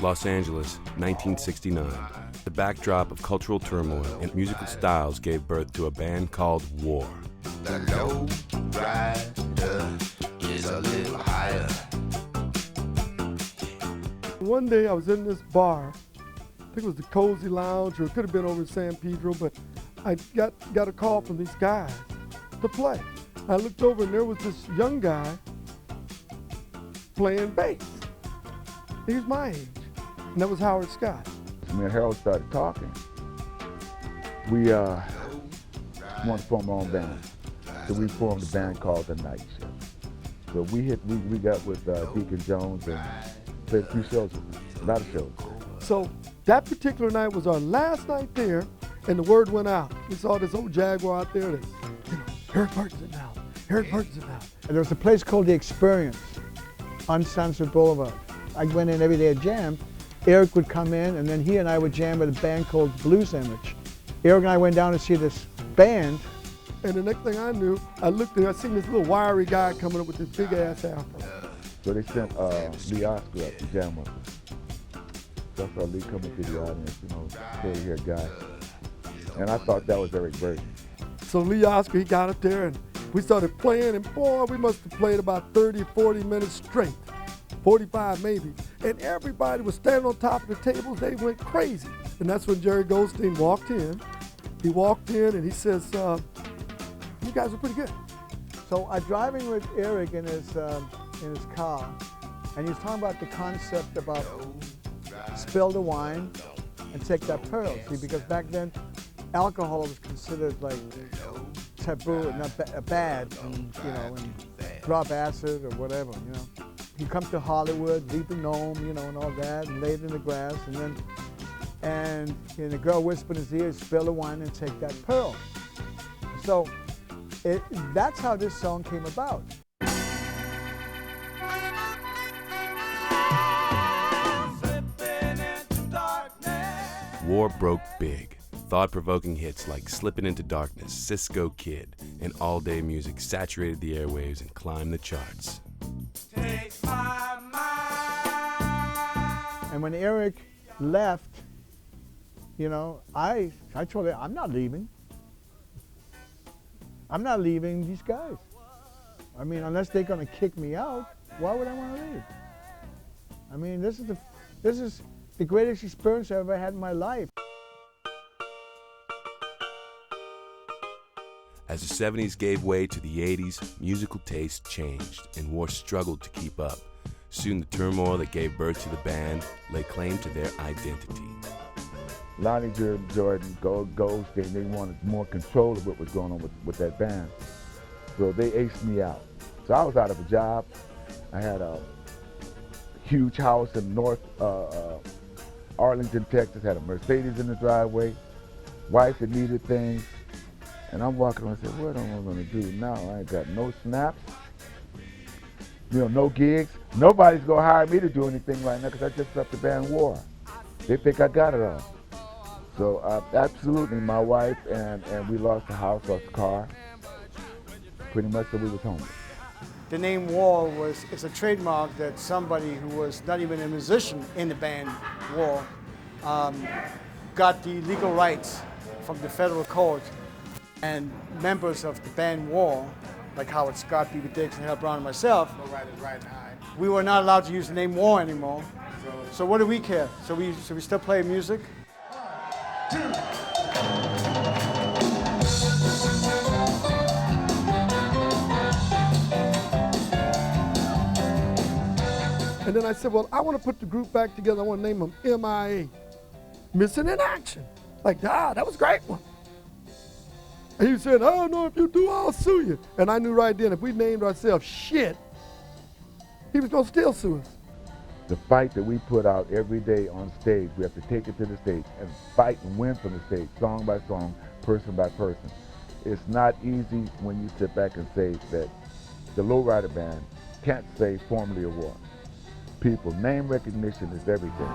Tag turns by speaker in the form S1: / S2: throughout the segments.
S1: Los Angeles, 1969. The backdrop of cultural turmoil and musical styles gave birth to a band called War.
S2: The lowrider is a little higher.
S3: One day I was in this bar, I think it was the Cozy Lounge, or it could have been over in San Pedro, but I got a call from these guys to play. I looked over and there was this young guy playing bass. He was my age, and that was Howard Scott.
S4: Me and Harold started talking. We wanted to form our own band, so we formed a band called The Night Shift. So we got with Deacon Jones and played a few shows with him, a lot of shows.
S3: So that particular night was our last night there, and the word went out. We saw this old Jaguar out there that, Eric Burton's now, Eric Burton's now.
S5: There was a place called The Experience on Sunset Boulevard. I went in every day to jam. Eric would come in, and then he and I would jam with a band called Blues Image. Eric and I went down to see this band.
S3: And the next thing I knew, I looked and I seen this little wiry guy coming up with this big ass afro.
S4: So they sent Lee Oscar up to jam with us. So I saw Lee coming to the audience, stay here guy. And I thought that was Eric Burton.
S3: So Lee Oscar, he got up there and we started playing, and boy, we must have played about 30, 40 minutes straight. 45 maybe. And everybody was standing on top of the tables, they went crazy. And that's when Jerry Goldstein walked in. He walked in and he says, you guys are pretty good.
S5: So I'm driving with Eric in his car, and he's talking about the concept about spill the wine and take that pearl. See, because back then, alcohol was considered like taboo and not bad, and and drop acid or whatever, You come to Hollywood, leave the gnome, and all that, and lay it in the grass, and the girl whispered in his ear, spill the wine and take that pearl. So that's how this song came about.
S1: War broke big. Thought-provoking hits like Slippin' Into Darkness, CISCO Kid, and all-day music saturated the airwaves and climbed the charts.
S2: Take my mind.
S5: And when Eric left, I told him, I'm not leaving. I'm not leaving these guys. I mean, unless they're gonna kick me out, why would I want to leave? I mean, this is the greatest experience I ever had in my life.
S1: As the 70s gave way to the 80s, musical taste changed, and War struggled to keep up. Soon the turmoil that gave birth to the band laid claim to their identity.
S4: Lonnie Jordan, Goldstein, they wanted more control of what was going on with that band. So they aced me out. So I was out of a job. I had a huge house in North Arlington, Texas, had a Mercedes in the driveway, wife that needed things. And I'm walking around and said, what am I gonna do now? I ain't got no snaps, no gigs. Nobody's gonna hire me to do anything right now because I just left the band War. They think I got it all. So absolutely, my wife and we lost the house, lost the car. Pretty much so we was homeless.
S5: The name War is a trademark that somebody who was not even a musician in the band War got the legal rights from the federal court, and members of the band War, like Howard Scott, B.B. Dixon, Harold Brown, and myself, we were not allowed to use the name War anymore. So what do we care? So we still play music.
S3: And then I said, well, I want to put the group back together. I want to name them MIA, Missing in Action. Like, that was a great one. And he said, oh no, if you do, I'll sue you. And I knew right then, if we named ourselves shit, he was gonna still sue us.
S4: The fight that we put out every day on stage, we have to take it to the stage and fight and win from the stage, song by song, person by person. It's not easy when you sit back and say that the Lowrider Band can't say formerly of War. People, name recognition is everything.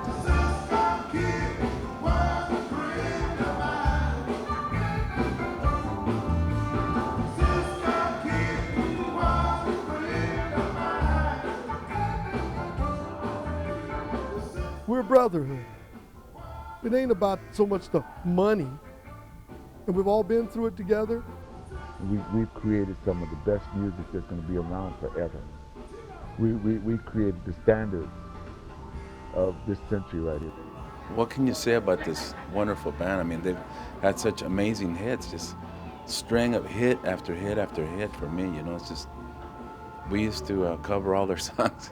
S3: We're we're brotherhood. It ain't about so much the money. And we've all been through it together.
S4: We've created some of the best music that's going to be around forever. We created the standards of this century right here.
S6: What can you say about this wonderful band? I mean, they've had such amazing hits, just string of hit after hit after hit for me, you know, it's just, we used to cover all their songs.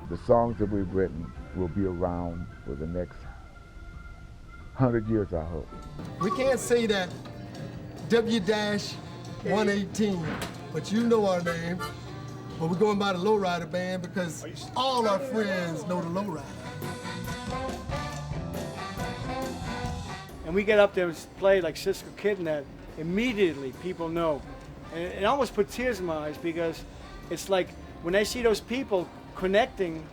S4: The songs that we've written will be around for the next 100 years, I hope.
S7: We can't say that W-118, but you know our name. But we're going by the Lowrider Band because all our friends know the Lowrider.
S8: And we get up there and play like CISCO Kid and that, immediately people know. And it almost put tears in my eyes because it's like when I see those people connecting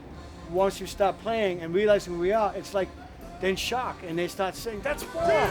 S8: once you stop playing and realizing who we are, it's like they're in shock and they start saying, that's Paul.